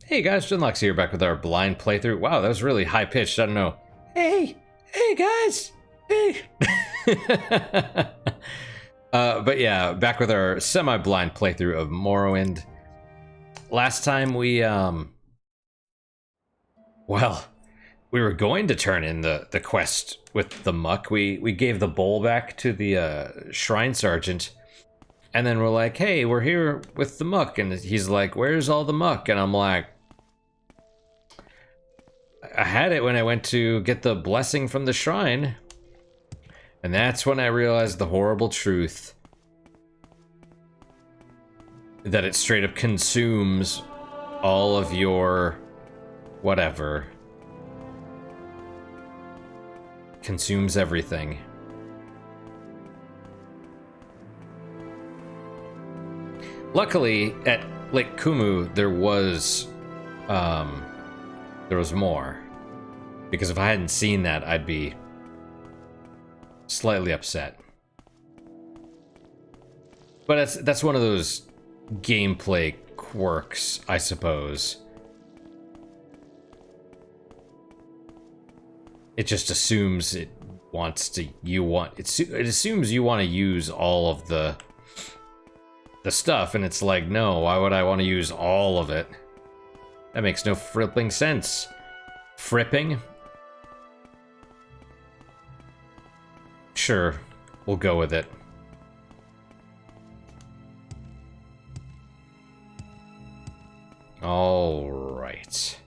Hey guys, Genlox here, back with our blind playthrough. Wow, that was really high pitched. I don't know. Hey guys, hey. But yeah, back with our semi-blind playthrough of Morrowind. Last time we we were going to turn in the quest with the muck. We gave the bowl back to the shrine sergeant, and then we're like, hey, we're here with the muck, and he's like, where's all the muck? And I'm like, I had it when I went to get the blessing from the shrine. And that's when I realized the horrible truth. That it straight up consumes all of your whatever. Consumes everything. Luckily, at Lake Kumu, there was more. Because if I hadn't seen that, I'd be slightly upset. But that's one of those gameplay quirks, I suppose. It just assumes it wants to it assumes you want to use all of the stuff, and it's like, no, why would I want to use all of it? That makes no fripping sense. Fripping? Sure, we'll go with it. All right.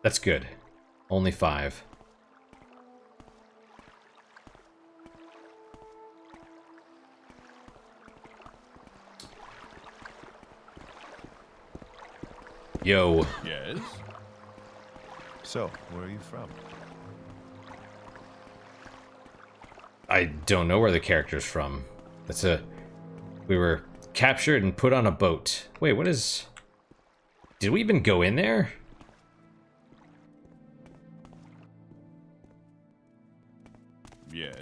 That's good. Only 5. Yo. Yes? So, where are you from? I don't know where the character's from. We were captured and put on a boat. Wait, what is... Did we even go in there? Yes?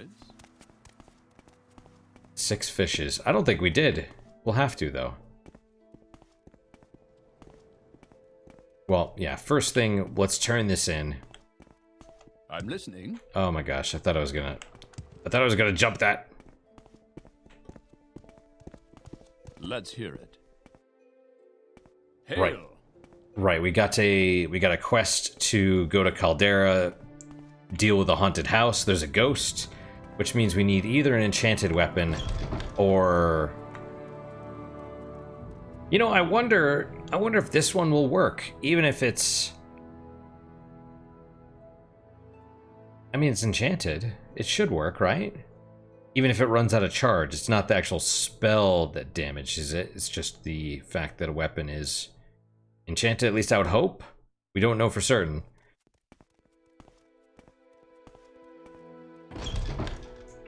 6 fishes. I don't think we did. We'll have to, though. Well, yeah, first thing, let's turn this in. I'm listening. Oh my gosh, I thought I was gonna jump that. Let's hear it. Hail. Right, we got a quest to go to Caldera, deal with a haunted house. There's a ghost, which means we need either an enchanted weapon or... You know, I wonder if this one will work, even if it's... I mean, it's enchanted. It should work, right? Even if it runs out of charge, it's not the actual spell that damages it. It's just the fact that a weapon is enchanted, at least I would hope. We don't know for certain.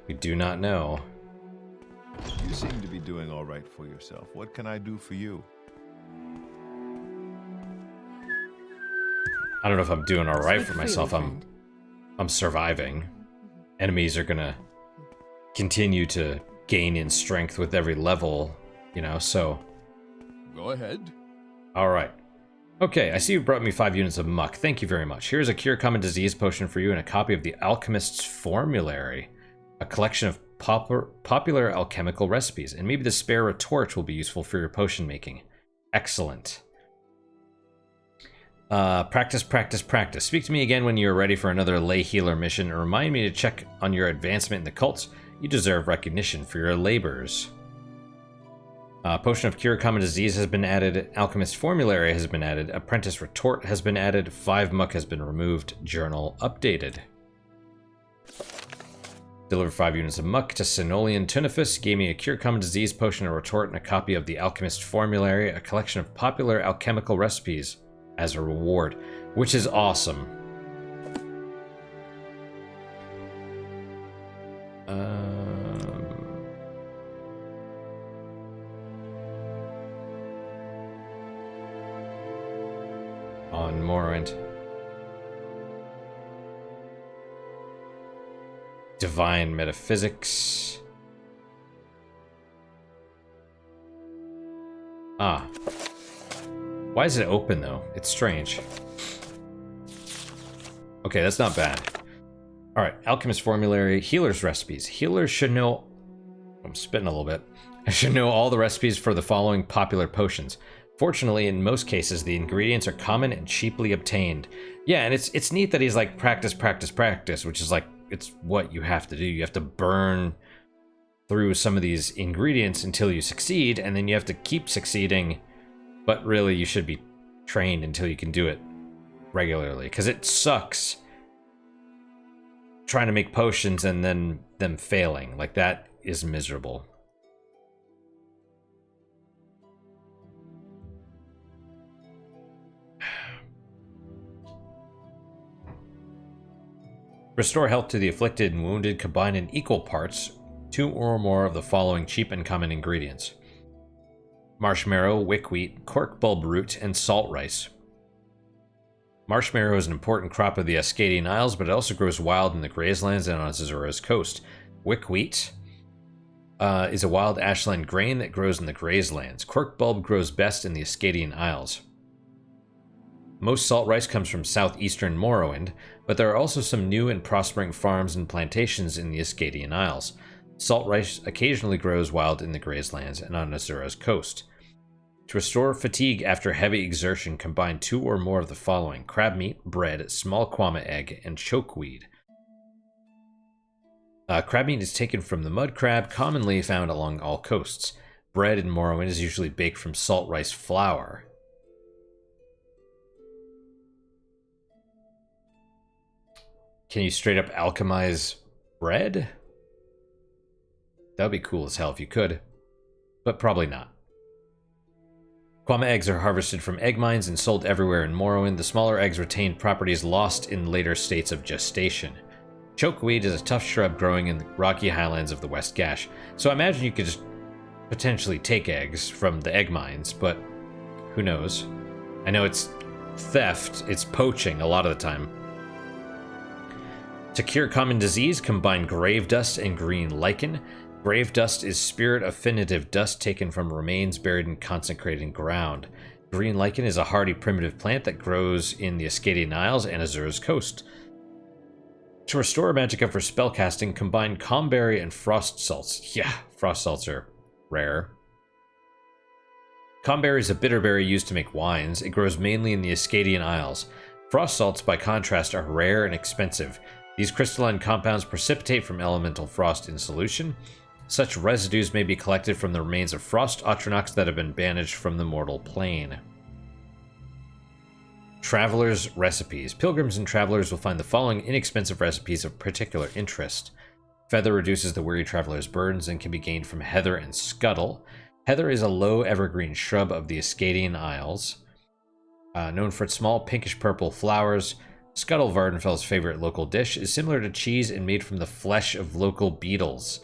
We do not know. You seem to be doing all right for yourself. What can I do for you? I don't know if I'm doing all right for myself. I'm surviving. Enemies are gonna continue to gain in strength with every level, you know, so... Go ahead. Alright. Okay, I see you brought me 5 units of muck. Thank you very much. Here's a cure common disease potion for you and a copy of the Alchemist's Formulary, a collection of popular alchemical recipes, and maybe the spare retort will be useful for your potion making. Excellent. Practice, practice, practice. Speak to me again when you're ready for another lay healer mission, and remind me to check on your advancement in the cult. You deserve recognition for your labors. Potion of Cure Common Disease has been added. Alchemist Formulary has been added. Apprentice Retort has been added. 5 muck has been removed. Journal updated. Deliver 5 units of muck to Sinolian Tunifus. Gave me a Cure Common Disease potion, a retort, and a copy of the Alchemist Formulary, a collection of popular alchemical recipes as a reward, which is awesome. On Morrowind. Divine Metaphysics. Ah. Why is it open, though? It's strange. Okay, that's not bad. Alright, Alchemist Formulary, Healer's Recipes. Healers should know... I'm spitting a little bit. I should know all the recipes for the following popular potions. Fortunately, in most cases, the ingredients are common and cheaply obtained. Yeah, and it's neat that he's like, practice, practice, practice, which is like, it's what you have to do. You have to burn through some of these ingredients until you succeed, and then you have to keep succeeding, but really you should be trained until you can do it regularly, because it sucks trying to make potions and then them failing. Like, that is miserable. Restore health to the afflicted and wounded, combine in equal parts 2 or more of the following cheap and common ingredients: marshmallow, wickweed, cork bulb root, and salt rice. Marshmallow is an important crop of the Ascadian Isles, but it also grows wild in the grazelands and on Azura's coast. Wickweed is a wild ashland grain that grows in the grazelands. Cork bulb grows best in the Ascadian Isles. Most salt rice comes from southeastern Morrowind, but there are also some new and prospering farms and plantations in the Ascadian Isles. Salt rice occasionally grows wild in the grazelands and on Azura's coast. To restore fatigue after heavy exertion, combine 2 or more of the following: crab meat, bread, small kwama egg, and chokeweed. Crab meat is taken from the mud crab, commonly found along all coasts. Bread in Morrowind is usually baked from salt rice flour. Can you straight up alchemize bread? That would be cool as hell if you could, but probably not. Kwama eggs are harvested from egg mines and sold everywhere in Morrowind. The smaller eggs retain properties lost in later states of gestation. Chokeweed is a tough shrub growing in the rocky highlands of the West Gash, so I imagine you could just potentially take eggs from the egg mines, but who knows? I know it's theft, it's poaching a lot of the time. To cure common disease, combine grave dust and green lichen. Grave dust is spirit-affinitive dust taken from remains buried in consecrated ground. Green lichen is a hardy primitive plant that grows in the Ascadian Isles and Azura's coast. To restore magicka for spellcasting, combine comberry and frost salts. Yeah, frost salts are rare. Comberry is a bitter berry used to make wines. It grows mainly in the Ascadian Isles. Frost salts, by contrast, are rare and expensive. These crystalline compounds precipitate from elemental frost in solution. Such residues may be collected from the remains of frost Atronachs that have been banished from the mortal plane. Travelers' recipes. Pilgrims and travelers will find the following inexpensive recipes of particular interest. Feather reduces the weary traveler's burdens and can be gained from heather and scuttle. Heather is a low evergreen shrub of the Ascadian Isles, known for its small pinkish-purple flowers. Scuttle, Vardenfell's favorite local dish, is similar to cheese and made from the flesh of local beetles.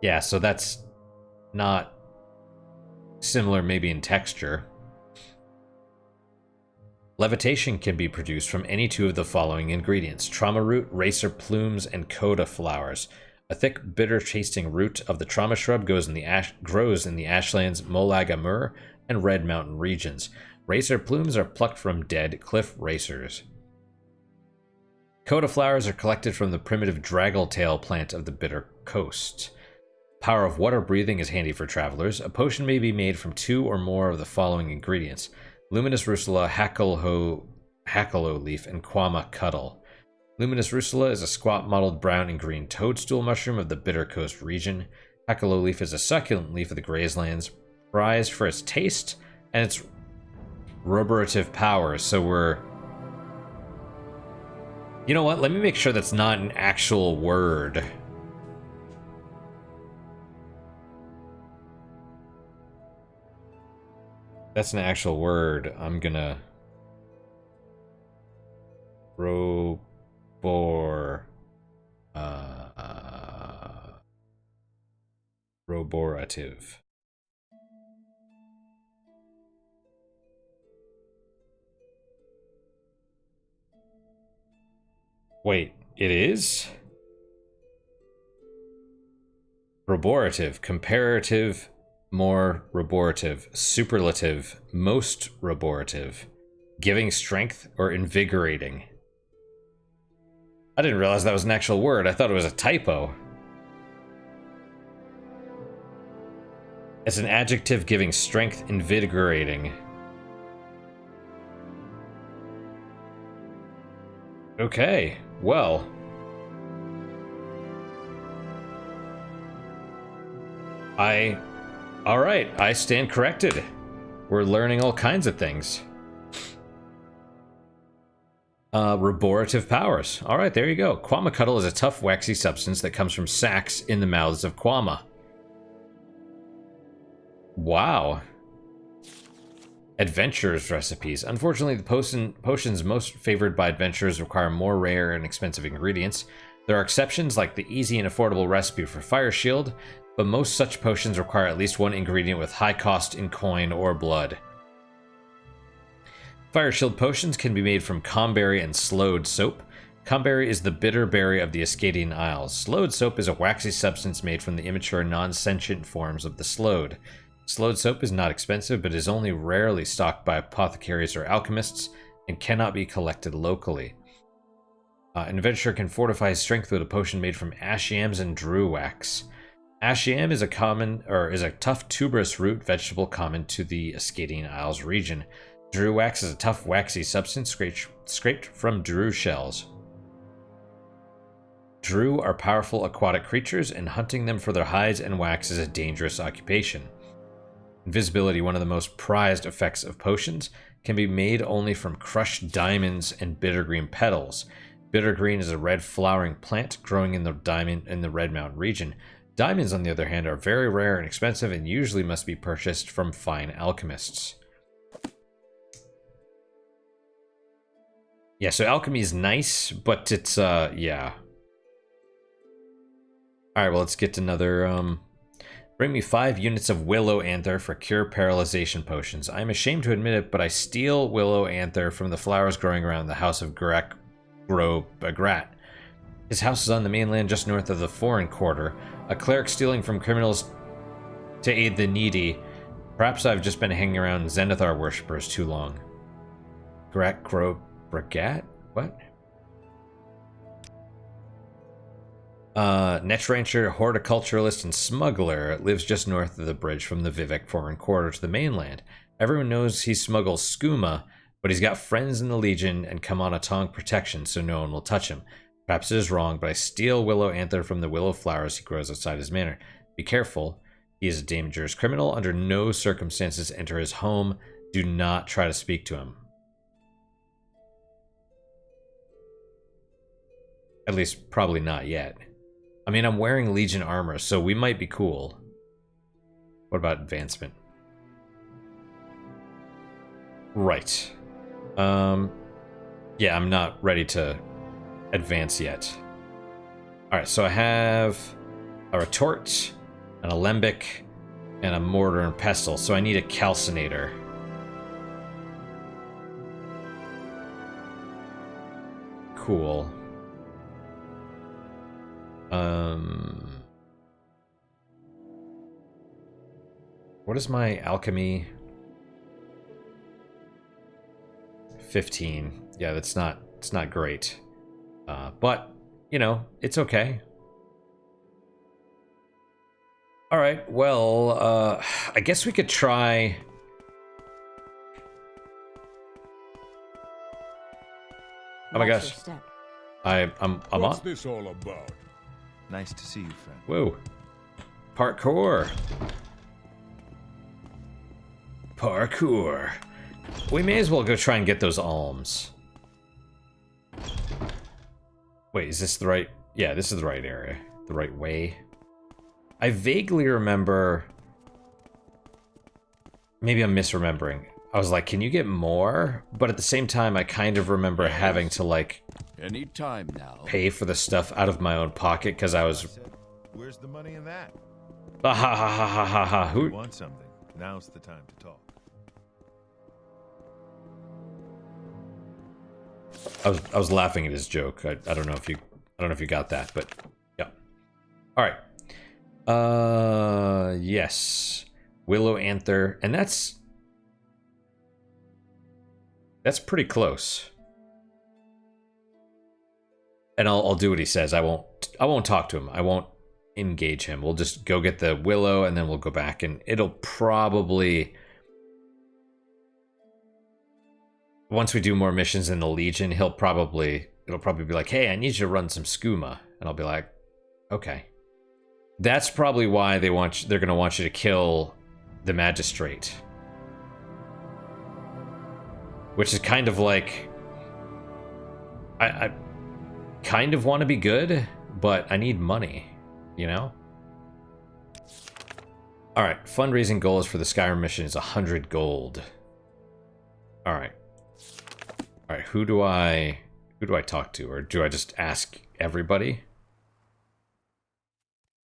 Yeah, so that's not similar maybe in texture. Levitation can be produced from any 2 of the following ingredients: trauma root, racer plumes, and coda flowers. A thick, bitter-tasting root of the trauma shrub grows in the ashlands, Molag Amur, and Red Mountain regions. Racer plumes are plucked from dead cliff racers. Coda flowers are collected from the primitive draggletail plant of the Bitter Coast. Power of water breathing is handy for travelers. A potion may be made from 2 or more of the following ingredients: luminous rusula, hackalo leaf, and kwama cuddle. Luminous rusula is a squat mottled brown and green toadstool mushroom of the Bitter Coast region. Hackalo leaf is a succulent leaf of the grazelands, prized for its taste and its ruberative powers. So we're... You know what? Let me make sure that's not an actual word. That's an actual word. I'm gonna... Roborative. Wait, it is? Roborative, comparative more restorative, superlative, most restorative, giving strength, or invigorating. I didn't realize that was an actual word. I thought it was a typo. It's an adjective giving strength, invigorating. Okay, well. Alright, I stand corrected. We're learning all kinds of things. Restorative powers. Alright, there you go. Quamacuddle is a tough, waxy substance that comes from sacs in the mouths of Quama. Wow. Adventurers recipes. Unfortunately, the potions most favored by adventurers require more rare and expensive ingredients. There are exceptions like the easy and affordable recipe for Fire Shield, but most such potions require at least one ingredient with high cost in coin or blood. Fire Shield potions can be made from comberry and slowed soap. Comberry is the bitter berry of the Ascadian Isles. Slowed soap is a waxy substance made from the immature, non-sentient forms of the slowed. Slowed soap is not expensive, but is only rarely stocked by apothecaries or alchemists, and cannot be collected locally. An adventurer can fortify his strength with a potion made from ash yams and drew wax. Ash yam is a tough tuberous root vegetable common to the Ascadian Isles region. Drew wax is a tough, waxy substance scraped from drew shells. Drew are powerful aquatic creatures, and hunting them for their hides and wax is a dangerous occupation. Invisibility, one of the most prized effects of potions, can be made only from crushed diamonds and bittergreen petals. Bittergreen is a red flowering plant growing in the Red Mountain region. Diamonds, on the other hand, are very rare and expensive and usually must be purchased from fine alchemists. Yeah, so alchemy is nice, but it's, yeah. Alright, well, let's get another, Bring me 5 units of willow anther for cure paralyzation potions. I am ashamed to admit it, but I steal willow anther from the flowers growing around the house of Grat. His house is on the mainland just north of the Foreign Quarter. A cleric stealing from criminals to aid the needy. Perhaps I've just been hanging around Zenithar worshippers too long. Bragat? What? Net rancher, horticulturalist, and smuggler lives just north of the bridge from the Vivek Foreign Quarter to the mainland. Everyone knows he smuggles skooma, but he's got friends in the Legion and Kamanatong protection, so no one will touch him. Perhaps it is wrong, but I steal willow anther from the willow flowers he grows outside his manor. Be careful. He is a dangerous criminal. Under no circumstances enter his home. Do not try to speak to him. At least, probably not yet. I mean, I'm wearing Legion armor, so we might be cool. What about advancement? Right. Yeah, I'm not ready to advance yet. Alright, so I have a retort, an alembic, and a mortar and pestle, so I need a calcinator. Cool. What is my alchemy? 15. Yeah, it's not great. But, you know, it's okay. Alright, well, I guess we could try... Oh my gosh. I'm on. What's this all about? Nice to see you, friend. Whoa. Parkour. Parkour. We may as well go try and get those alms. Wait, is this the right... Yeah, this is the right area. The right way. I vaguely remember... Maybe I'm misremembering. I was like, can you get more? But at the same time, I kind of remember having to, like... Any time now. Pay for the stuff out of my own pocket, because I was... Where's the money in that? Ha ha ha ha ha ha ha. You Who... want something? Now's the time to talk. I was laughing at his joke. I don't know if you got that, but yeah. All right. Yes. Willow Anther, and that's pretty close. And I'll do what he says. I won't talk to him. I won't engage him. We'll just go get the Willow, and then we'll go back, and it'll probably, once we do more missions in the Legion, it'll probably be like, hey, I need you to run some skooma, and I'll be like, okay. That's probably why they're gonna want you to kill the Magistrate, which is kind of like, I kind of want to be good, but I need money, you know? Alright, fundraising goals for the Skyrim mission is 100 gold. Alright. Alright, who do I talk to? Or do I just ask everybody?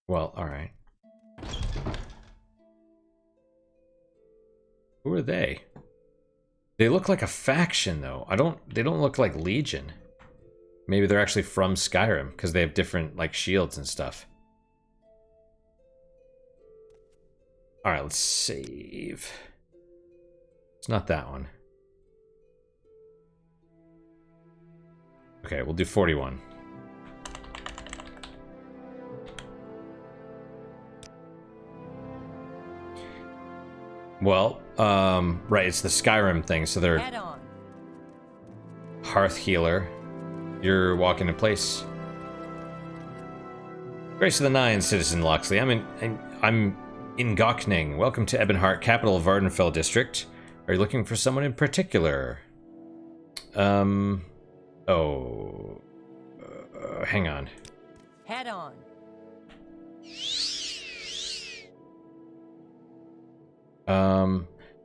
Well, alright. Who are they? They look like a faction, though. They don't look like Legion. Maybe they're actually from Skyrim, because they have different, like, shields and stuff. Alright, let's save. It's not that one. Okay, we'll do 41. Well, right, it's the Skyrim thing, so they're Hearth Healer. You're walking in place. Grace of the Nine, Citizen Loxley. I'm in Gokning. Welcome to Ebonheart, capital of Vardenfell district. Are you looking for someone in particular? Hang on. Head on.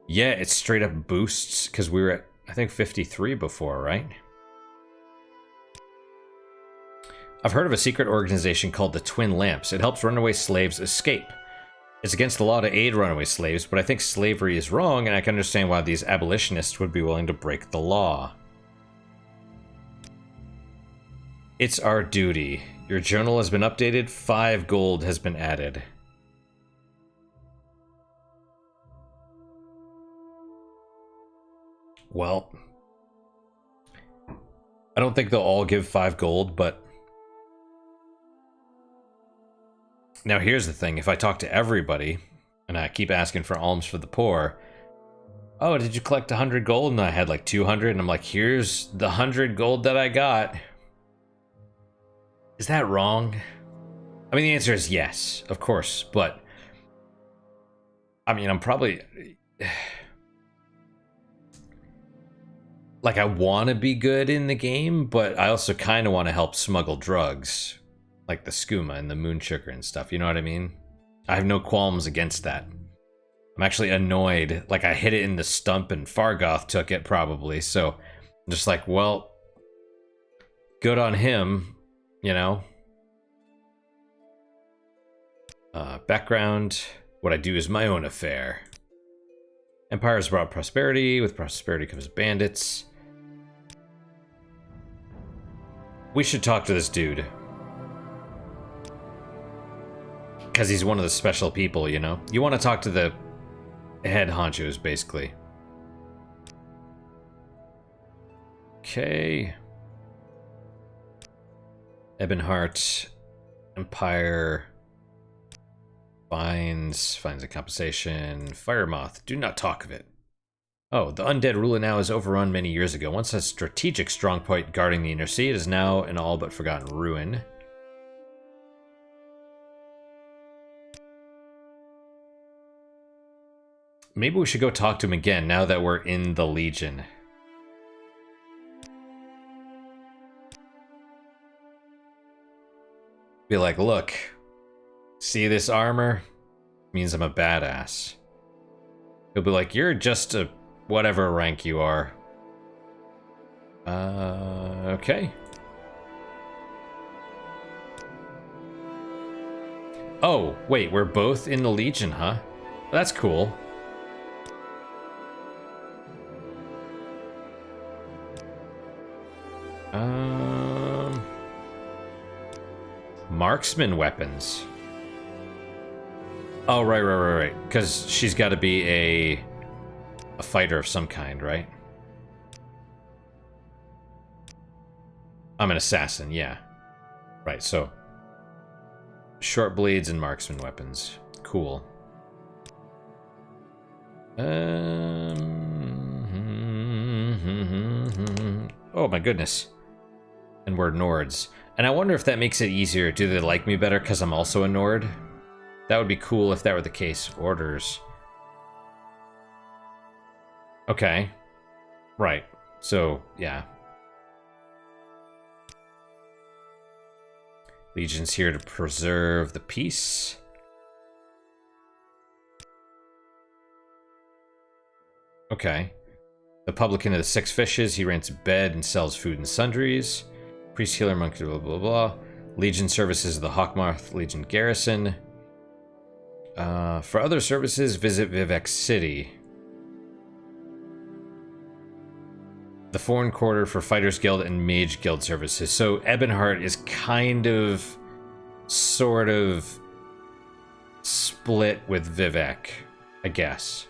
Yeah, it's straight up boosts, because we were at, I think, 53 before, right? I've heard of a secret organization called the Twin Lamps. It helps runaway slaves escape. It's against the law to aid runaway slaves, but I think slavery is wrong, and I can understand why these abolitionists would be willing to break the law. It's our duty. Your journal has been updated. 5 gold has been added. Well, I don't think they'll all give 5 gold, but now here's the thing. If I talk to everybody and I keep asking for alms for the poor, oh, did you collect 100 gold? And I had like 200, and I'm like, here's the 100 gold that I got. Is that wrong? I mean, the answer is yes, of course, but I mean, I'm probably like, I want to be good in the game, but I also kind of want to help smuggle drugs, like the skooma and the moon sugar and stuff, you know what I mean? I have no qualms against that. I'm actually annoyed, like I hit it in the stump and Fargoth took it probably, so I'm just like, well, good on him, you know? Background, what I do is my own affair. Empire has brought prosperity, with prosperity comes bandits. We should talk to this dude. Because he's one of the special people, you know? You want to talk to the head honchos, basically. Okay. Ebonheart. Empire. Finds a compensation. Firemoth. Do not talk of it. Oh, the undead ruler now is overrun many years ago. Once a strategic strongpoint guarding the inner sea, it is now an all but forgotten ruin. Maybe we should go talk to him again now that we're in the Legion. Be like, look, see this armor? Means I'm a badass. He'll be like, you're just a whatever rank you are. Okay. Oh, wait, we're both in the Legion, huh? That's cool. Marksman weapons. Oh, right. Because she's got to be a fighter of some kind, right? I'm an assassin, yeah. Right, so short blades and marksman weapons. Cool. Oh my goodness. And we're Nords. And I wonder if that makes it easier. Do they like me better because I'm also a Nord? That would be cool if that were the case. Orders. Okay. Right. So, yeah. Legion's here to preserve the peace. Okay. The publican of the Six Fishes, he rents a bed and sells food and sundries. Priest healer, monk, blah, blah, blah. Legion services of the Hawkmoth Legion garrison. For other services, visit Vivek City. The Foreign Quarter for Fighters Guild and Mage Guild services. So Ebonheart is kind of, sort of split with Vivek, I guess.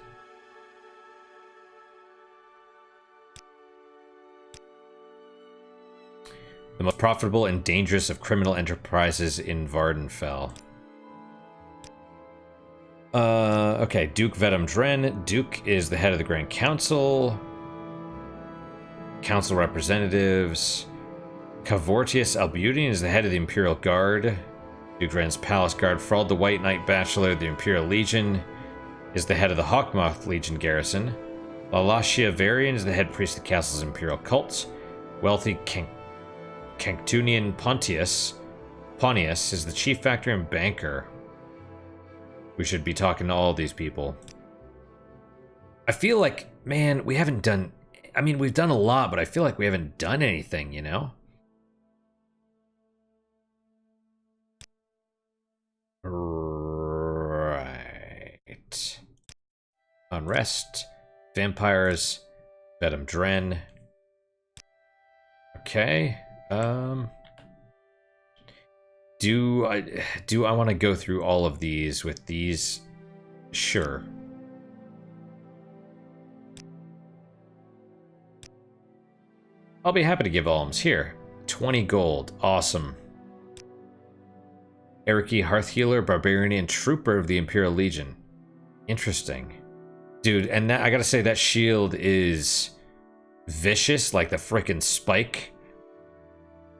The most profitable and dangerous of criminal enterprises in Vardenfell. Okay, Duke Vedum Dren. Duke is the head of the Grand Council. Council representatives. Cavortius Albudian is the head of the Imperial Guard. Duke Dren's Palace Guard. Fraud the White Knight Bachelor of the Imperial Legion is the head of the Hawkmoth Legion garrison. Lalashia Varian is the head priest of the castle's Imperial cult. Wealthy Canctunian Pontius is the chief factor and banker. We should be talking to all these people. I feel like, man, we haven't done... I mean, we've done a lot, but I feel like we haven't done anything, you know? Right. Unrest. Vampires. Vedum Dren. Okay. Do I want to go through all of these with these? Sure. I'll be happy to give alms. Here. 20 gold. Awesome. Eriki Hearthhealer, Barbarian, and Trooper of the Imperial Legion. Interesting. Dude, and that, I gotta say, that shield is vicious, like the frickin' spike.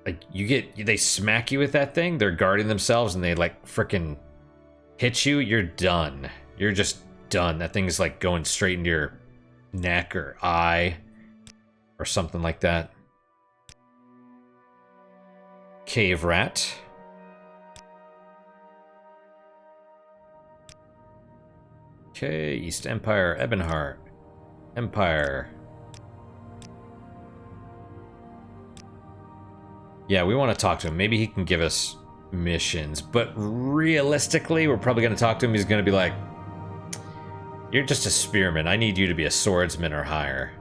Like, they smack you with that thing, they're guarding themselves, and they, like, frickin' hit you, you're done. You're just done. That thing is, like, going straight into your neck or eye or something like that. Cave Rat. Okay, East Empire, Ebonheart. Empire. Yeah, we want to talk to him. Maybe he can give us missions. But realistically, we're probably going to talk to him. He's going to be like, you're just a spearman. I need you to be a swordsman or higher.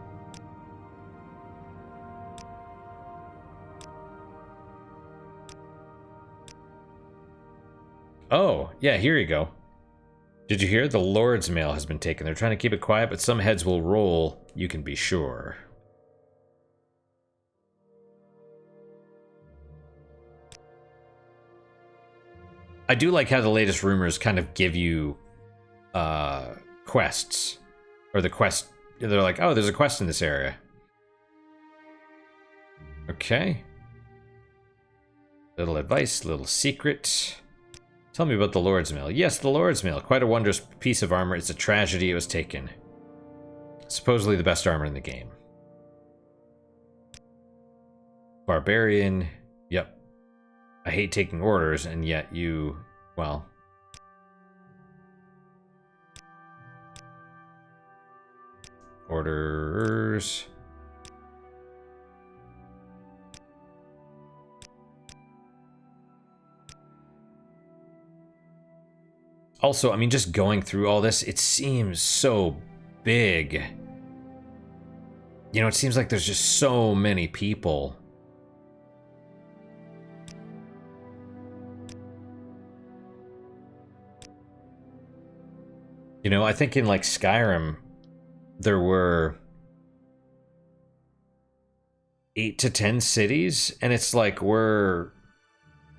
Oh, yeah, here you go. Did you hear? The Lord's mail has been taken. They're trying to keep it quiet, but some heads will roll. You can be sure. I do like how the latest rumors kind of give you quests. Or the quest... They're like, oh, there's a quest in this area. Okay. Little advice, little secret. Tell me about the Lord's Mail. Yes, the Lord's Mail. Quite a wondrous piece of armor. It's a tragedy it was taken. Supposedly the best armor in the game. Barbarian. Yep. I hate taking orders, and yet you... well... Orders... Also, I mean, just going through all this, it seems so big. You know, it seems like there's just so many people. You know, I think in like Skyrim, there were 8 to 10 cities, and it's like we're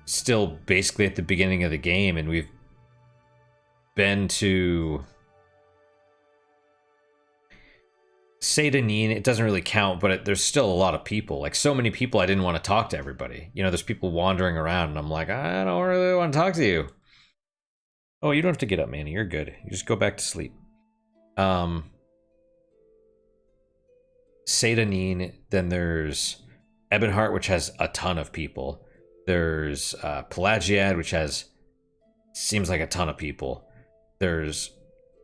still basically at the beginning of the game, and we've been to Seyda-Neen. It doesn't really count, but there's still a lot of people. Like, so many people, I didn't want to talk to everybody. You know, there's people wandering around, and I'm like, I don't really want to talk to you. Oh, you don't have to get up, Manny. You're good. You just go back to sleep. Seyda-Neen, then there's Ebonheart, which has a ton of people. There's Pelagiad, which seems like a ton of people. There's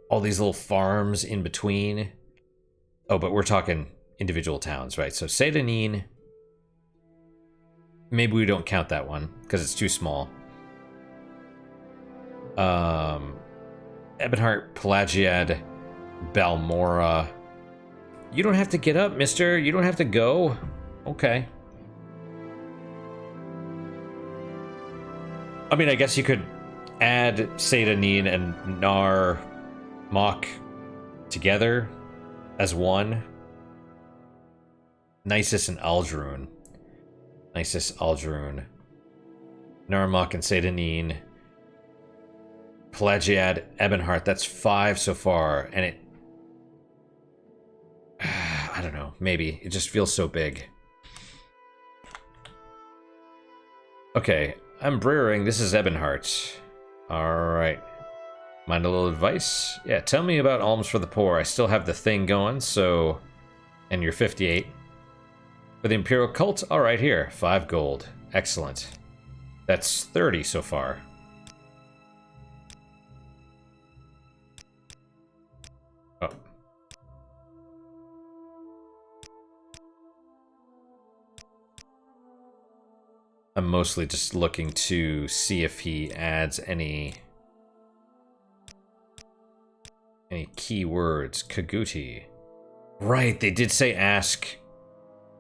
all these little farms in between. Oh, but we're talking individual towns, right? So Seyda-Neen, maybe we don't count that one because it's too small. Ebonheart, Pelagiad, Balmora. You don't have to get up, mister. You don't have to go. Okay. I mean, I guess you could add Seyda-Neen and Nar Mok together as one. Nisus and Aldrune. Nisus, Aldrune. Narmok and Seyda-Neen. Pelagiad, Ebonheart. That's 5 so far, and it... I don't know. Maybe. It just feels so big. Okay. I'm brewing. This is Ebonheart. Alright. Mind a little advice? Yeah, tell me about alms for the poor. I still have the thing going, so... And you're 58. For the Imperial Cult? Alright, here. 5 gold. Excellent. That's 30 so far. Oh. I'm mostly just looking to see if he adds any keywords. Kaguti. Right, they did say ask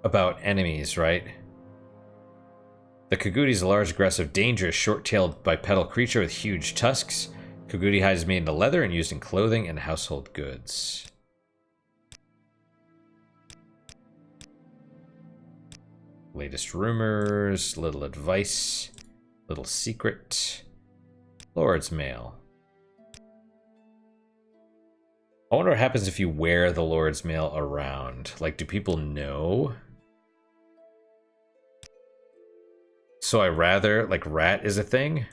about enemies, right? The Kaguti is a large, aggressive, dangerous, short-tailed bipedal creature with huge tusks. Kaguti hide is made into leather and used in clothing and household goods. Latest rumors, little advice, little secret. Lord's Mail. I wonder what happens if you wear the Lord's Mail around. Like, do people know? So I rather, like, rat is a thing?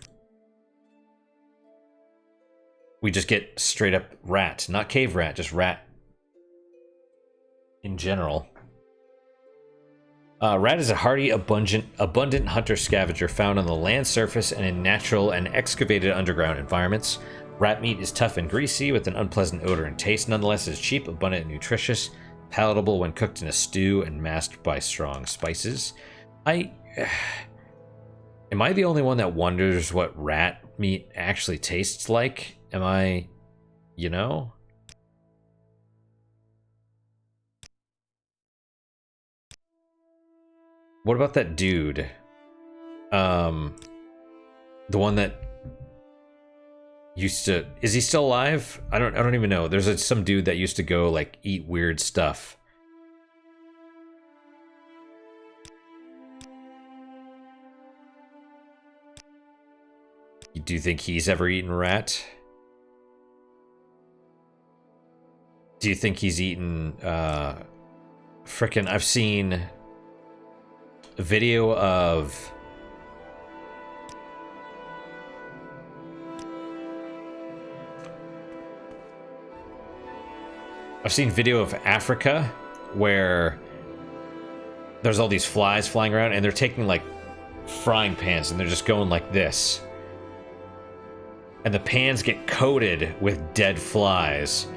We just get straight up rat, not cave rat, just rat in general. Rat is a hardy, abundant hunter-scavenger found on the land surface and in natural and excavated underground environments. Rat meat is tough and greasy with an unpleasant odor and taste. Nonetheless, it is cheap, abundant, and nutritious, palatable when cooked in a stew and masked by strong spices. Am I the only one that wonders what rat meat actually tastes like? Am I, you know? What about that dude? The one that used to... Is he still alive? I don't even know. There's some dude that used to go, like, eat weird stuff. Do you think he's ever eaten rat? Do you think he's eaten, frickin'... I've seen a video of... I've seen video of Africa where there's all these flies flying around and they're taking like frying pans and they're just going like this. And the pans get coated with dead flies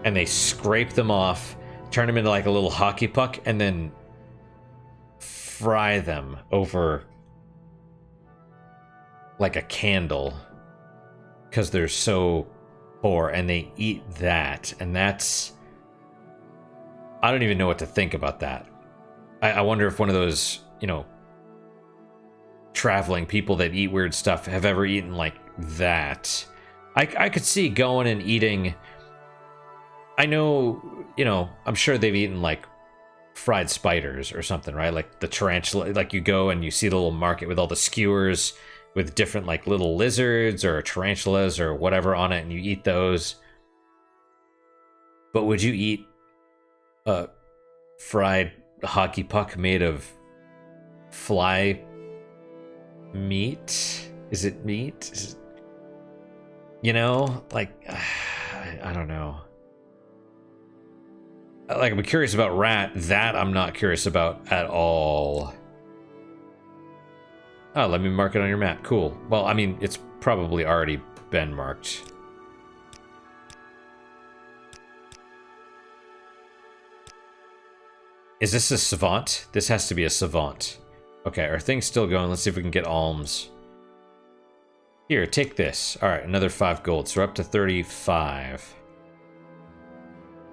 and they scrape them off, turn them into like a little hockey puck, and then fry them over like a candle because they're so poor, and they eat that. And that's... I don't even know what to think about that. I wonder if one of those, you know, traveling people that eat weird stuff have ever eaten like that. I could see going and eating I know, you know, I'm sure they've eaten like fried spiders or something, right? Like the tarantula, like you go and you see the little market with all the skewers with different like little lizards or tarantulas or whatever on it, and you eat those. But would you eat a fried hockey puck made of fly meat? Is it meat? Is it, you know, like, I don't know. Like, I'm curious about rat. That I'm not curious about at all. Oh, let me mark it on your map. Cool. Well, I mean, it's probably already been marked. Is this a savant? This has to be a savant. Okay, our thing's still going. Let's see if we can get alms. Here, take this. All right, another 5 gold. So we're up to 35.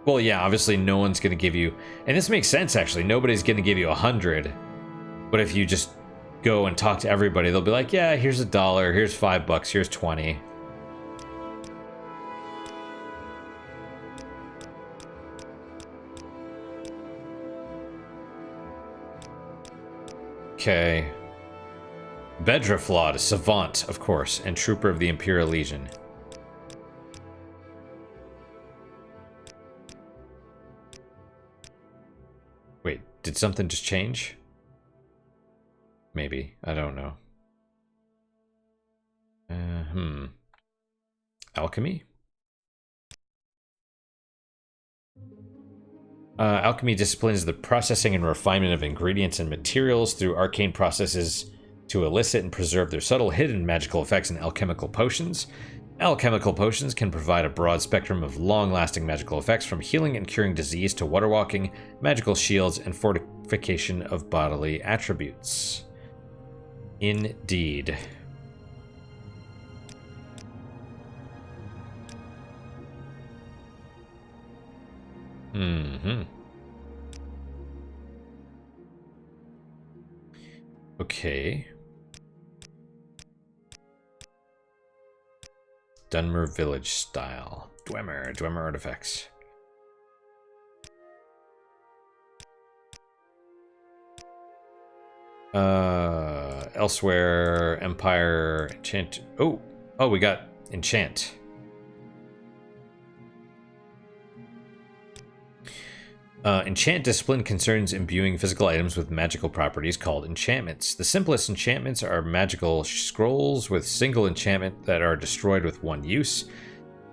Well, yeah, obviously no one's going to give you... And this makes sense, actually. Nobody's going to give you 100. But if you just go and talk to everybody, they'll be like, yeah, here's $1, here's $5, here's 20. Okay. Bedreflod, Savant, of course, and Trooper of the Imperial Legion. Wait, did something just change? Maybe. I don't know. Alchemy? Alchemy disciplines the processing and refinement of ingredients and materials through arcane processes to elicit and preserve their subtle hidden magical effects in alchemical potions. Alchemical potions can provide a broad spectrum of long-lasting magical effects, from healing and curing disease to waterwalking, magical shields, and fortification of bodily attributes. Indeed. Okay. Dunmer Village style. Dwemer artifacts. Elsewhere, Empire, Enchant. Oh, we got Enchant. Enchant discipline concerns imbuing physical items with magical properties called enchantments. The simplest enchantments are magical scrolls with single enchantment that are destroyed with one use.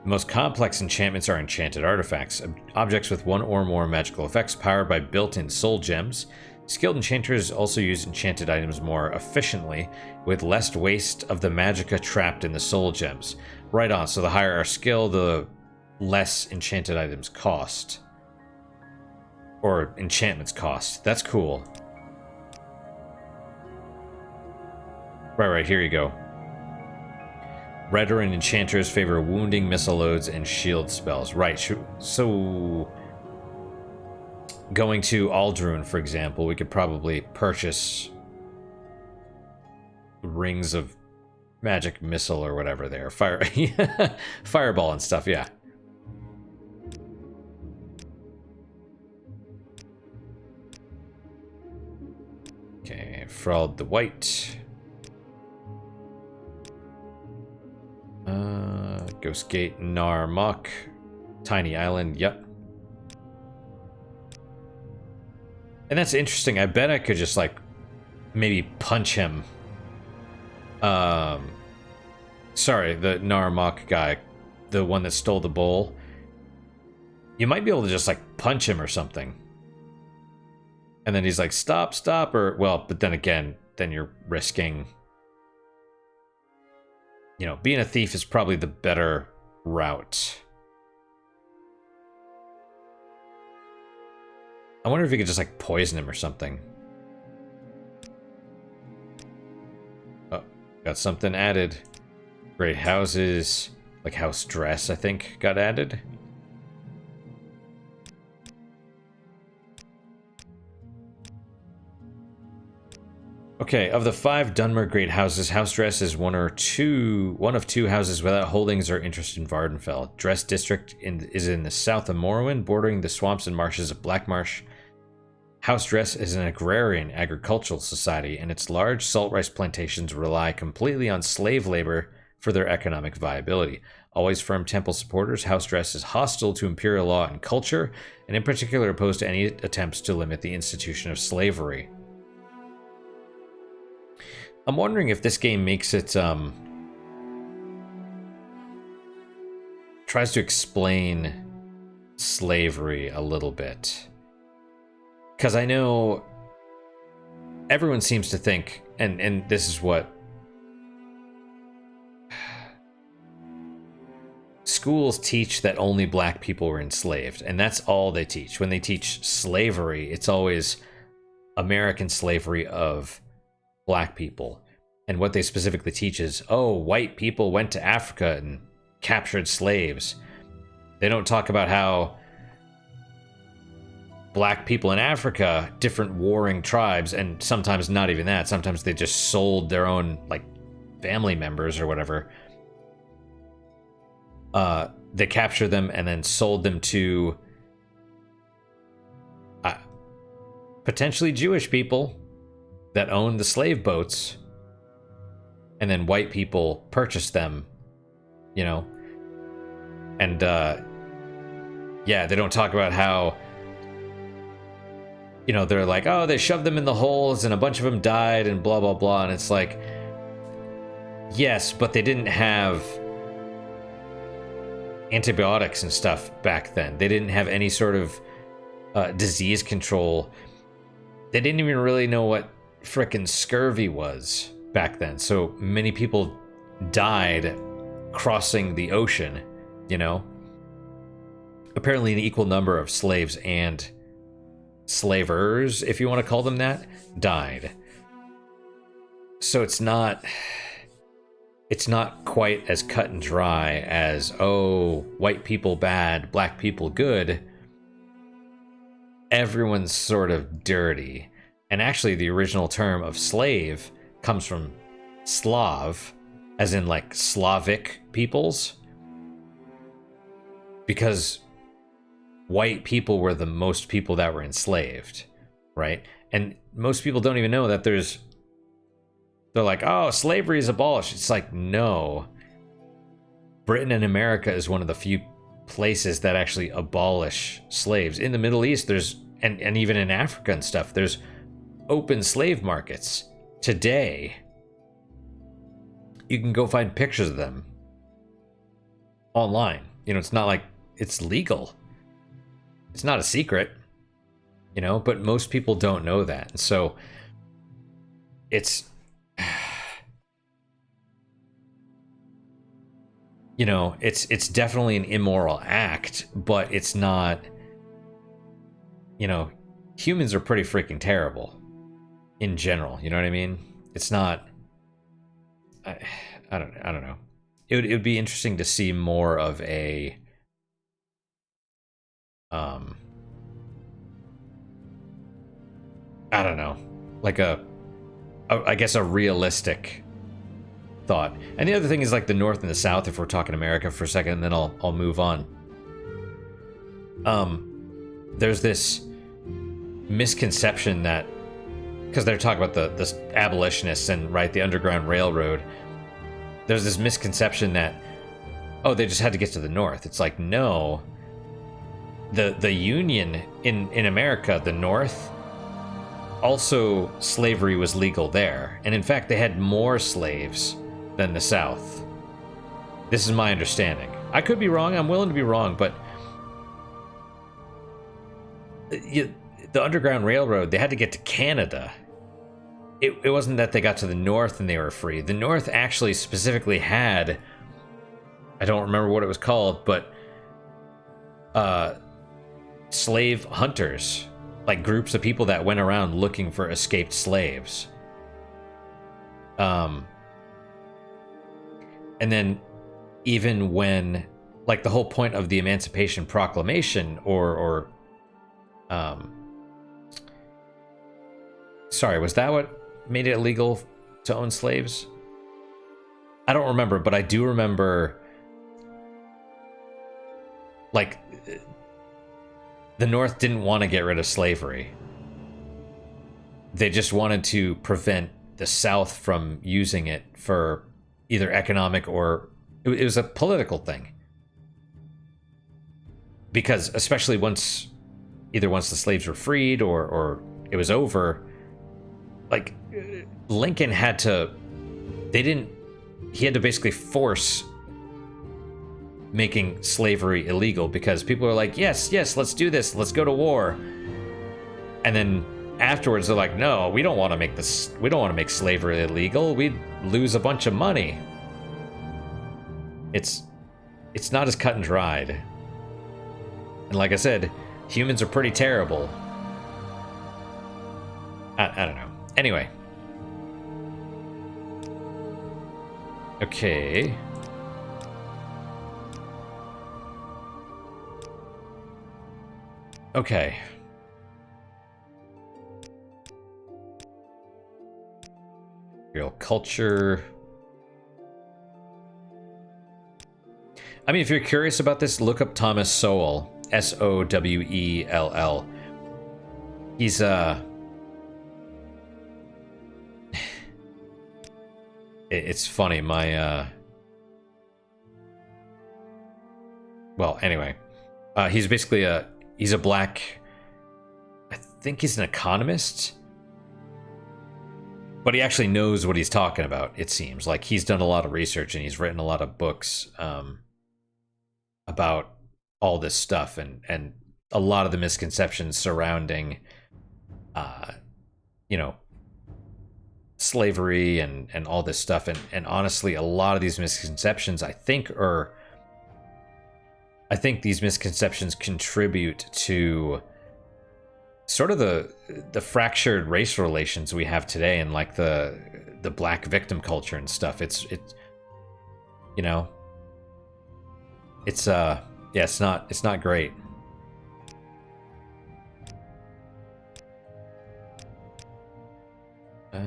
The most complex enchantments are enchanted artifacts, objects with one or more magical effects powered by built-in soul gems. Skilled enchanters also use enchanted items more efficiently, with less waste of the magicka trapped in the soul gems. Right on, so the higher our skill, the less enchanted items cost. Or enchantments cost. That's cool. Right, here you go. Veteran enchanters favor wounding, missile loads, and shield spells. Right, so... Going to Aldrune, for example, we could probably purchase rings of magic missile or whatever there. Fireball and stuff, yeah. Okay, Fraud the White. Ghost Gate, Narmok. Tiny Island, yep. And that's interesting. I bet I could just, like, maybe punch him. Sorry, the Narmok guy. The one that stole the bowl. You might be able to just, like, punch him or something. And then he's like, stop, or... Well, but then again, then you're risking... You know, being a thief is probably the better route. I wonder if you could just, like, poison him or something. Oh, got something added. Great houses. Like house dress, I think, got added. Okay, of the 5 Dunmer Great houses, House Dress is one of two houses without holdings or interest in Vardenfell. Dress District is in the south of Morrowind, bordering the swamps and marshes of Blackmarsh. House Dress is an agrarian agricultural society, and its large salt rice plantations rely completely on slave labor for their economic viability. Always firm temple supporters, House Dress is hostile to imperial law and culture, and in particular opposed to any attempts to limit the institution of slavery. I'm wondering if this game makes it, tries to explain slavery a little bit. Because I know everyone seems to think, and this is what schools teach, that only black people were enslaved, and that's all they teach. When they teach slavery, it's always American slavery of black people. And what they specifically teach is, oh, white people went to Africa and captured slaves. They don't talk about how black people in Africa, different warring tribes, and sometimes not even that, sometimes they just sold their own, like, family members or whatever. They captured them and then sold them to potentially Jewish people that owned the slave boats, and then white people purchased them, you know. And yeah, they don't talk about how, you know, they're like, oh, they shoved them in the holes and a bunch of them died and blah blah blah, and it's like, yes, but they didn't have antibiotics and stuff back then. They didn't have any sort of disease control. They didn't even really know what frickin' scurvy was back then. So many people died crossing the ocean, you know. Apparently an equal number of slaves and slavers, if you want to call them that, died. So it's not quite as cut and dry as, oh, white people bad, black people good. Everyone's sort of dirty. And actually the original term of slave comes from Slav, as in like Slavic peoples, because white people were the most people that were enslaved, right? And most people don't even know that they're like, oh, slavery is abolished. It's like, no. Britain and America is one of the few places that actually abolish slaves. In the Middle East, there's, and even in Africa and stuff, there's open slave markets. Today, you can go find pictures of them online. You know, it's not like it's legal. It's not a secret, you know, but most people don't know that. And so it's, you know, it's definitely an immoral act, but it's not, you know, humans are pretty freaking terrible in general. You know what I mean? It's not, I don't know. It would be interesting to see more of a, I don't know, like I guess a realistic thought. And the other thing is like the North and the South, if we're talking America for a second, and then I'll move on. There's this misconception that, because they're talking about the abolitionists and, right, the Underground Railroad, there's this misconception that, oh, they just had to get to the North. It's like, no. The Union in America, the North, also slavery was legal there. And in fact, they had more slaves than the South. This is my understanding. I could be wrong. I'm willing to be wrong, but the Underground Railroad, they had to get to Canada. It wasn't that they got to the North and they were free. The North actually specifically had, I don't remember what it was called, but slave hunters, like groups of people that went around looking for escaped slaves. And then even when, like, the whole point of the Emancipation Proclamation, sorry, was that what made it illegal to own slaves? I don't remember, but I do remember, like, the North didn't want to get rid of slavery. They just wanted to prevent the South from using it for either economic or it was a political thing. Because especially once the slaves were freed or it was over, like Lincoln had to he had to basically force making slavery illegal because people were like, yes, let's do this, let's go to war. And then afterwards they're like, no, we don't want to make slavery illegal. We'd lose a bunch of money. It's not as cut and dried. And like I said, humans are pretty terrible. I don't know. Anyway. Okay. Okay. Real culture. I mean, if you're curious about this, look up Thomas Sowell. Sowell. He's it's funny, well, anyway. He's basically he's a black, I think he's an economist. But he actually knows what he's talking about, it seems. Like, he's done a lot of research and he's written a lot of books about all this stuff and a lot of the misconceptions surrounding, you know, slavery and all this stuff. And honestly, a lot of these misconceptions, I think these misconceptions contribute to sort of the fractured race relations we have today, and like the black victim culture and stuff. It's you know, it's yeah, it's not great. A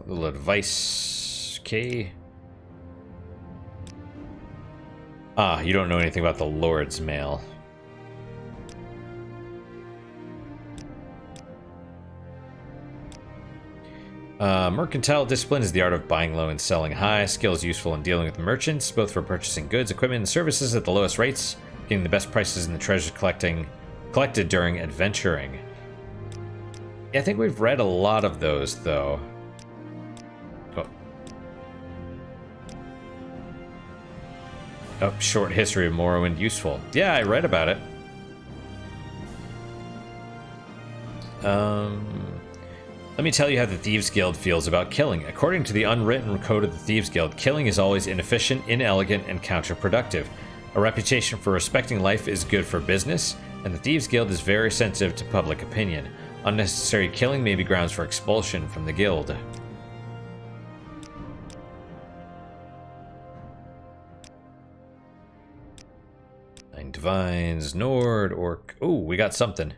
little advice. Okay. You don't know anything about the Lord's Mail. Mercantile discipline is the art of buying low and selling high. Skill is useful in dealing with merchants, both for purchasing goods, equipment, and services at the lowest rates, getting the best prices in the treasure collected during adventuring. Yeah, I think we've read a lot of those, though. Oh, short history of Morrowind, useful. Yeah, I read about it. Let me tell you how the Thieves Guild feels about killing. According to the unwritten code of the Thieves Guild, killing is always inefficient, inelegant, and counterproductive. A reputation for respecting life is good for business, and the Thieves Guild is very sensitive to public opinion. Unnecessary killing may be grounds for expulsion from the guild. Nine Divines, Nord, Orc. Ooh, we got something.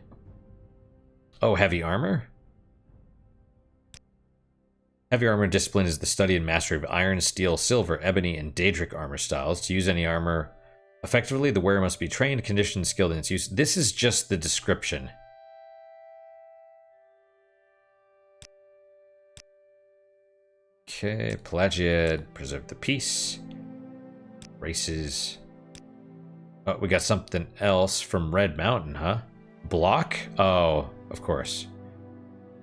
Oh, heavy armor? Heavy armor discipline is the study and mastery of iron, steel, silver, ebony, and daedric armor styles. To use any armor effectively, the wearer must be trained, conditioned, skilled in its use. This is just the description. Okay, Pelagia, preserve the peace. Races. Oh, we got something else from Red Mountain, huh? Block? Oh, of course.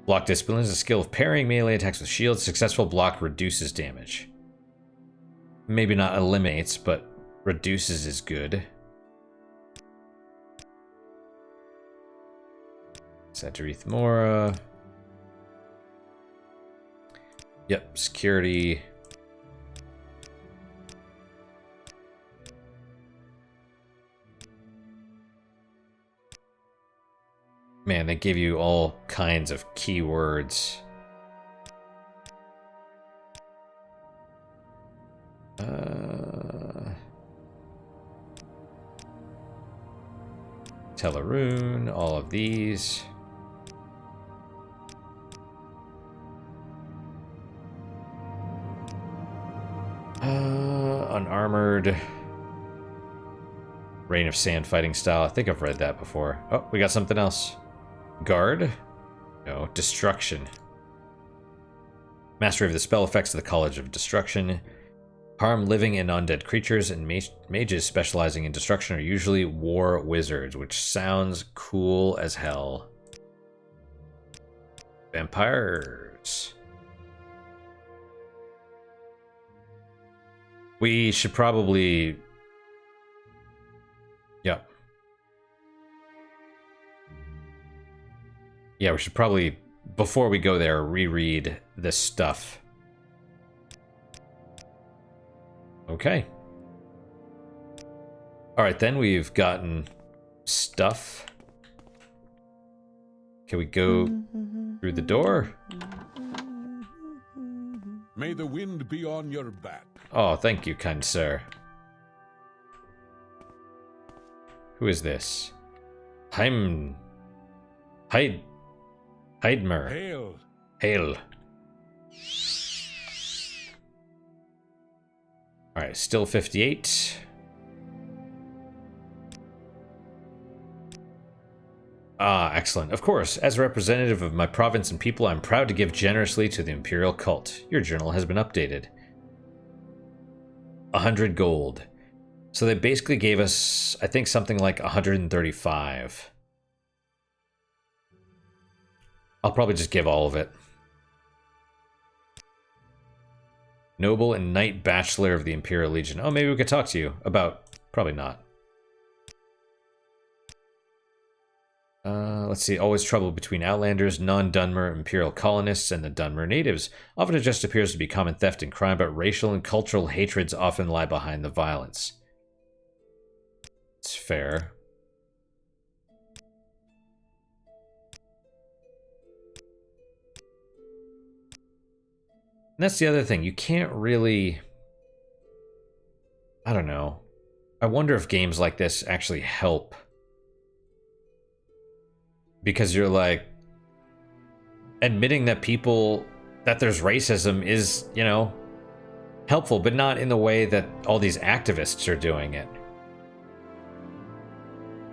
Block discipline is a skill of parrying melee attacks with shields. Successful block reduces damage. Maybe not eliminates, but reduces is good. Saturith Mora. Yep, security. Man, they give you all kinds of keywords. Teleroon, all of these. Armored. Rain of Sand fighting style. I think I've read that before. Oh, we got something else. Guard? No. Destruction. Mastery of the spell effects of the College of Destruction. Harm living and undead creatures, and mages specializing in destruction are usually war wizards, which sounds cool as hell. Vampires. We should probably... Yep. Yeah, we should probably, before we go there, reread this stuff. Okay. Alright, then we've gotten stuff. Can we go through the door? May the wind be on your back. Oh, thank you, kind sir. Who is this? Heidmer. Hail. Hail. Alright, still 58. Ah, excellent. Of course, as a representative of my province and people, I'm proud to give generously to the Imperial cult. Your journal has been updated. 100 gold. So they basically gave us, I think, something like 135. I'll probably just give all of it. Noble and Knight Bachelor of the Imperial Legion. Oh, maybe we could talk to you about... Probably not. Let's see. Always trouble between Outlanders, non-Dunmer Imperial colonists, and the Dunmer natives. Often it just appears to be common theft and crime, but racial and cultural hatreds often lie behind the violence. It's fair. And that's the other thing. You can't really... I don't know. I wonder if games like this actually help. Because you're like... admitting that that there's racism is, you know, helpful, but not in the way that all these activists are doing it.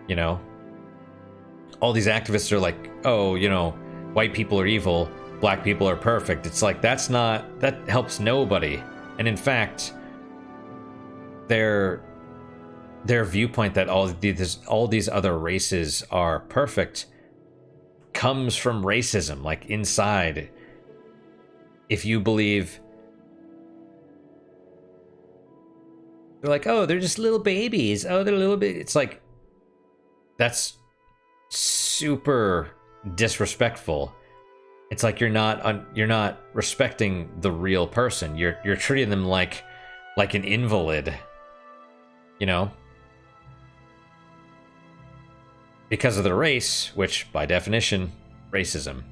You know? All these activists are like, oh, you know, white people are evil, black people are perfect. It's like, that helps nobody. And in fact, their viewpoint that all these other races are perfect comes from racism, like inside. If you believe, they're like, oh, they're just little babies. Oh, they're little bit. It's like, that's super disrespectful. It's like you're not respecting the real person. You're treating them like an invalid, you know, because of their race, which by definition, racism.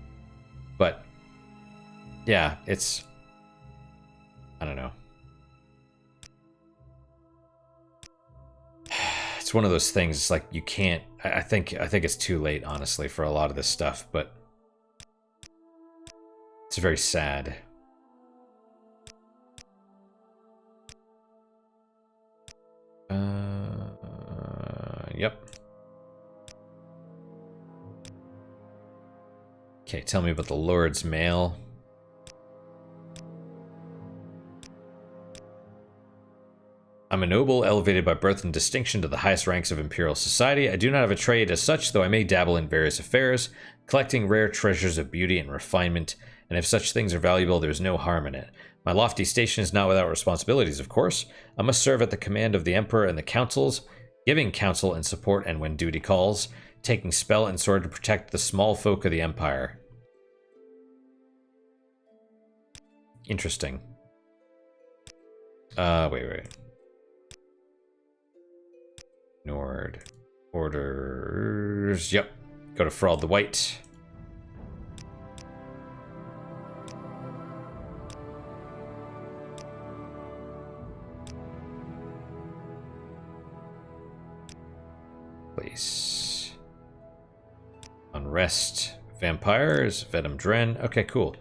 But yeah, it's, I don't know. It's one of those things. It's like you can't. I think it's too late, honestly, for a lot of this stuff. But it's very sad. Yep. Okay, tell me about the Lord's Mail. I'm a noble, elevated by birth and distinction to the highest ranks of imperial society. I do not have a trade as such, though I may dabble in various affairs, collecting rare treasures of beauty and refinement, and if such things are valuable, there is no harm in it. My lofty station is not without responsibilities, of course. I must serve at the command of the Emperor and the councils, giving counsel and support and when duty calls, taking spell and sword to protect the small folk of the Empire. Interesting. Wait. Nord. Orders. Yep. Go to Fraud the White. Place. Unrest. Vampires. Venom Dren. Okay, cool.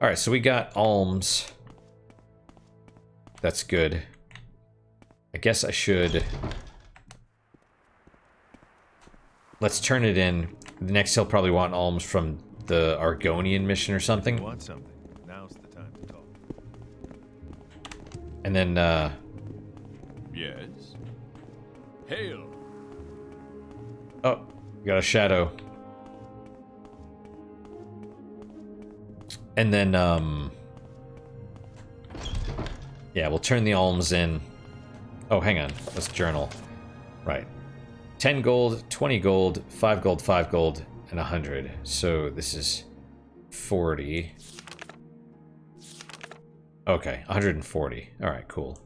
Alright, so we got alms. That's good. I guess I should... Let's turn it in. Next he'll probably want alms from the Argonian mission or something. You want something? Now's the time to talk. And then, Yes. Hail. oh, we got a shadow. And then, yeah, we'll turn the alms in. Oh, hang on. Let's journal. Right. 10 gold, 20 gold, 5 gold, 5 gold, and 100. So this is 40. Okay, 140. All right, cool.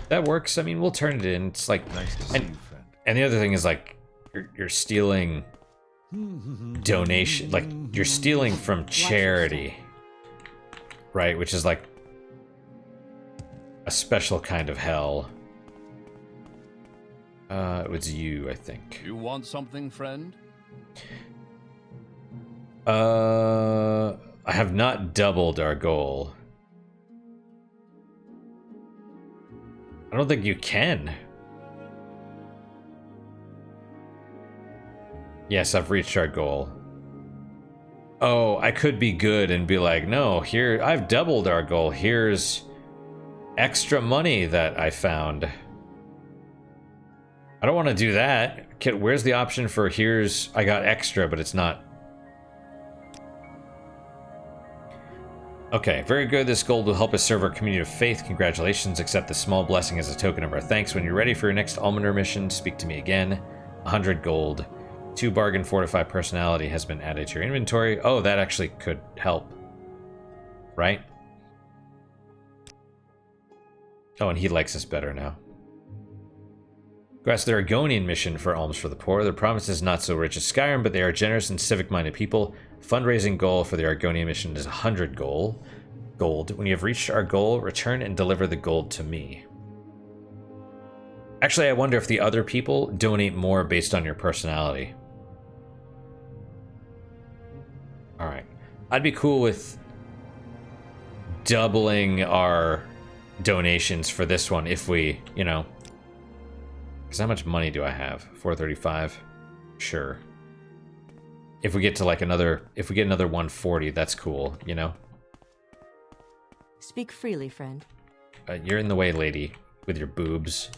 That works. I mean, we'll turn it in. It's like... Nice to see you, friend. And the other thing is, like, you're stealing donation... Like, you're stealing from charity. Right? Which is, like, a special kind of hell. It was you, I think. You want something, friend? I have not doubled our goal. I don't think you can. Yes, I've reached our goal. Oh, I could be good and be like, no, here, I've doubled our goal. Here's extra money that I found. I don't want to do that. Where's the option for here's, I got extra, but it's not. Okay, very good. This gold will help us serve our community of faith. Congratulations. Accept this small blessing as a token of our thanks. When you're ready for your next Almoner mission, speak to me again. 100 gold. 2 bargain fortify personality has been added to your inventory. Oh, that actually could help. Right? Oh, and he likes us better now. Go ask the Argonian mission for alms for the poor. Their promise is not so rich as Skyrim, but they are generous and civic-minded people. Fundraising goal for the Argonian mission is 100 gold. When you have reached our goal, return and deliver the gold to me. Actually, I wonder if the other people donate more based on your personality. Alright. I'd be cool with doubling our donations for this one if we, you know... Because how much money do I have? 435? Sure. If we get to like another... If we get another 140, that's cool, you know? Speak freely, friend. You're in the way, lady, with your boobs.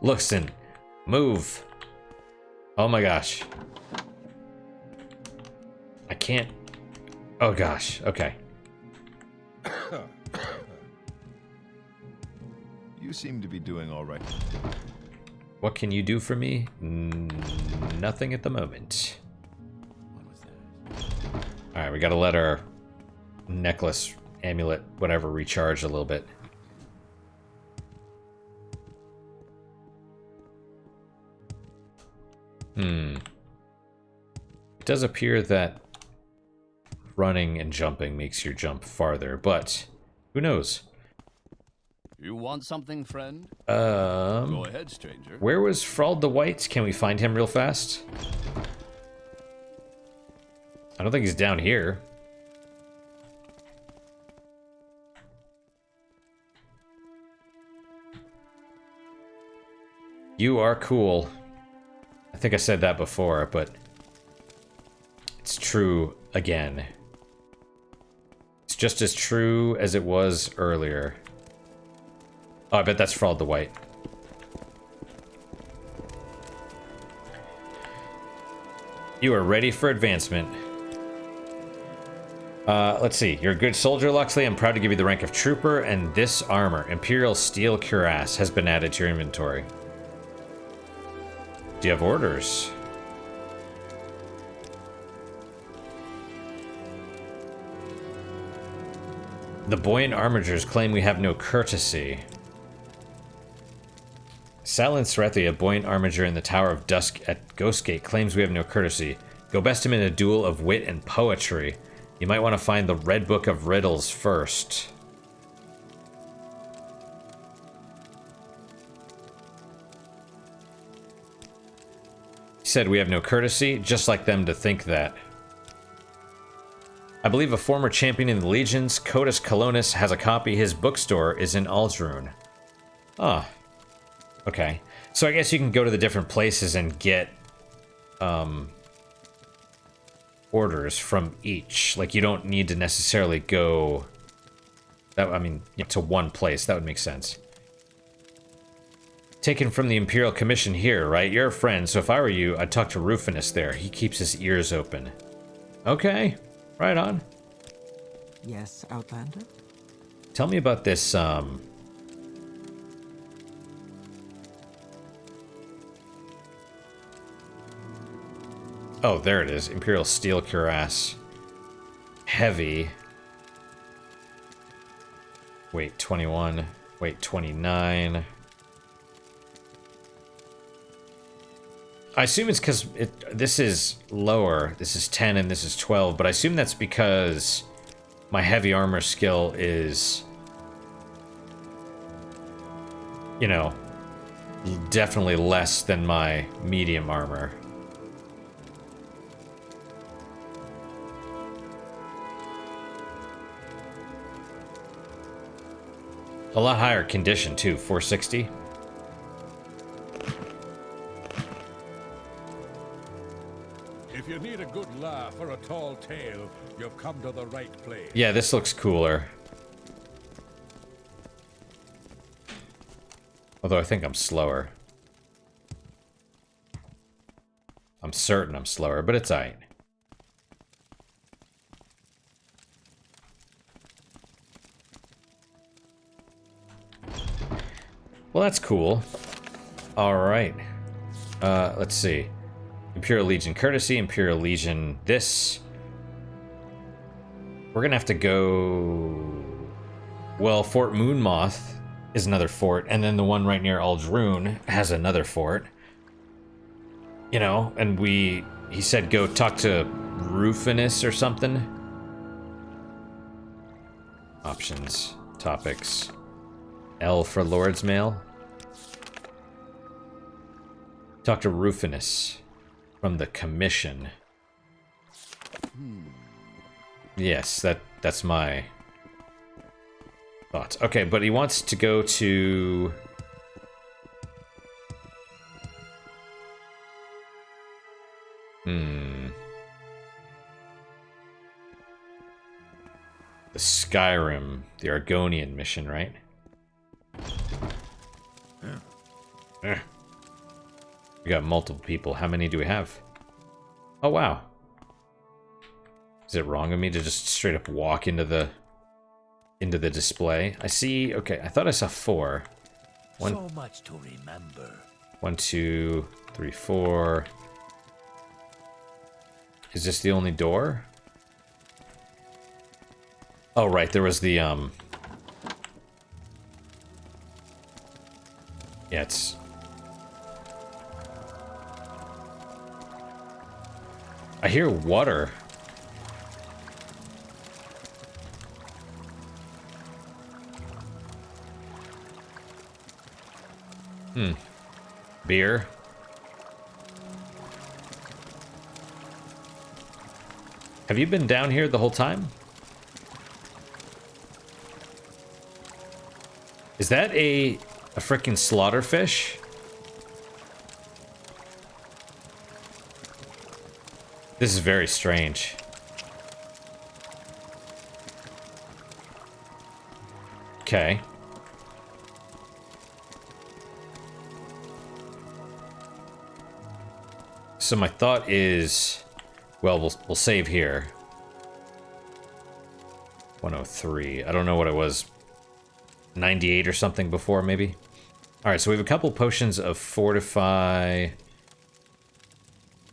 Listen. Move. Oh my gosh. I can't... Oh gosh, okay. You seem to be doing all right. What can you do for me? Nothing at the moment. What was that? Alright, we gotta let our necklace, amulet, whatever, recharge a little bit. It does appear that running and jumping makes your jump farther, but who knows? You want something, friend? Go ahead, stranger. Where was Frald the White? Can we find him real fast? I don't think he's down here. You are cool. I think I said that before, but it's true again. It's just as true as it was earlier. Oh, I bet that's Frald the White. You are ready for advancement. Let's see. You're a good soldier, Luxley. I'm proud to give you the rank of trooper, and this armor, Imperial Steel Cuirass, has been added to your inventory. Do you have orders? The buoyant armigers claim we have no courtesy. Salin Serethi, a buoyant armiger in the Tower of Dusk at Ghostgate, claims we have no courtesy. Go best him in a duel of wit and poetry. You might want to find the Red Book of Riddles first. He said we have no courtesy, just like them to think that. I believe a former champion in the legions, Codus Colonus, has a copy. His bookstore is in Aldrune. Ah. Okay. So I guess you can go to the different places and get orders from each. Like, you don't need to necessarily go to one place. That would make sense. Taken from the Imperial Commission here, right? You're a friend, so if I were you, I'd talk to Rufinus there. He keeps his ears open. Okay. Right on. Yes, Outlander? Tell me about this, Oh, there it is. Imperial Steel Cuirass. Heavy. Weight 21. Weight 29. I assume it's because this is lower. This is 10 and this is 12, but I assume that's because my heavy armor skill is, you know, definitely less than my medium armor. A lot higher condition too, 460. If you need a good laugh or a tall tale, you've come to the right place. Yeah, this looks cooler. Although I think I'm slower. I'm certain I'm slower, but it's alright. Well, that's cool. Alright. Let's see. Imperial Legion Courtesy, Imperial Legion this. We're gonna have to go... Well, Fort Moonmoth is another fort, and then the one right near Aldrune has another fort. You know, and he said go talk to Rufinus or something. Options. Topics. L for Lord's Mail. Talk to Rufinus. From the commission. Yes, that's my thoughts. Okay, but he wants to go to... The Skyrim, the Argonian mission, right? Yeah. We got multiple people. How many do we have? Oh, wow. Is it wrong of me to just straight up walk into the display? I see. Okay, I thought I saw 4. So much to remember. 1, 2, 3, 4. Is this the only door? Oh, right. There was the Yeah, it's... I hear water. Beer. Have you been down here the whole time? Is that a frickin' slaughterfish? This is very strange. Okay. So my thought is, well, we'll save here. 103. I don't know what it was. 98 or something before, maybe. All right, so we have a couple potions of fortify. I'm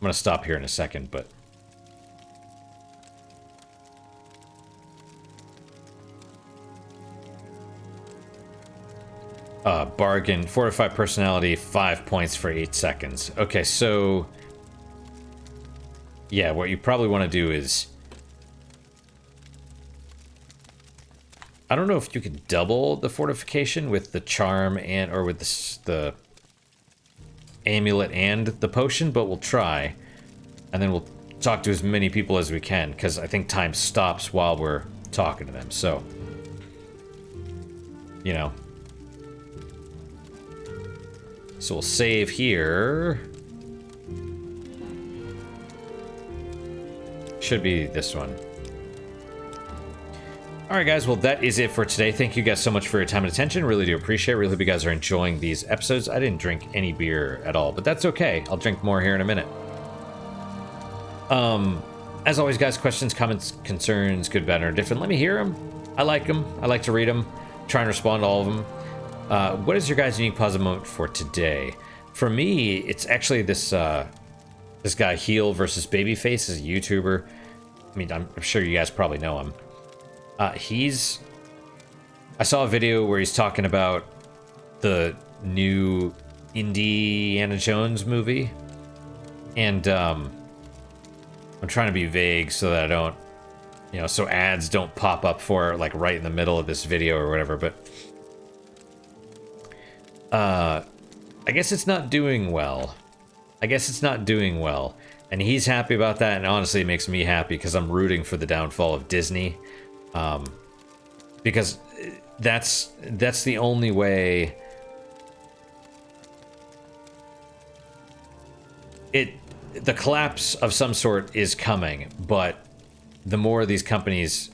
gonna stop here in a second, but bargain. Fortify personality, 5 points for 8 seconds. Okay, so yeah, what you probably want to do is, I don't know if you can double the fortification with the charm and or with the amulet and the potion, but we'll try, and then we'll talk to as many people as we can, because I think time stops while we're talking to them, so, you know. So we'll save here. Should be this one. Alright guys, well that is it for today. Thank you guys so much for your time and attention. Really do appreciate it. Really hope you guys are enjoying these episodes. I didn't drink any beer at all, but that's okay. I'll drink more here in a minute. As always guys, questions, comments, concerns, good, bad, or different, let me hear them. I like them. I like to read them. Try and respond to all of them. What is your guys' unique positive moment for today? For me, it's actually this this guy Heel versus Babyface is a YouTuber. I mean, I'm sure you guys probably know him. I saw a video where he's talking about the new Indiana Jones movie, and I'm trying to be vague so that I don't, you know, so ads don't pop up for it, like right in the middle of this video or whatever, but I guess it's not doing well. I guess it's not doing well. And he's happy about that, and honestly it makes me happy because I'm rooting for the downfall of Disney. Because that's the only way the collapse of some sort is coming, but the more these companies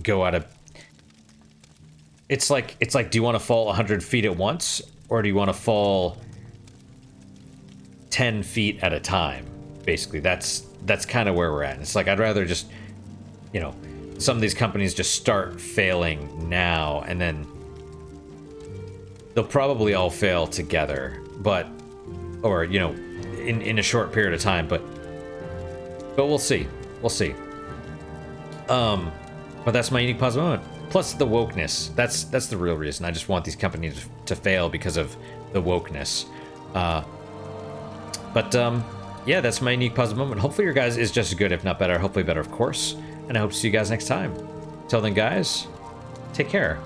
go out of, it's like do you want to fall 100 feet at once, or do you want to fall 10 feet at a time? Basically, that's kind of where we're at. It's like, I'd rather just, you know, some of these companies just start failing now, and then they'll probably all fail together, but, or, you know, in a short period of time, but we'll see. We'll see. But that's my unique positive moment. Plus the wokeness. That's the real reason. I just want these companies to fail because of the wokeness. Yeah, that's my unique positive moment. Hopefully your guys is just as good, if not better. Hopefully better, of course. And I hope to see you guys next time. Till then, guys, take care.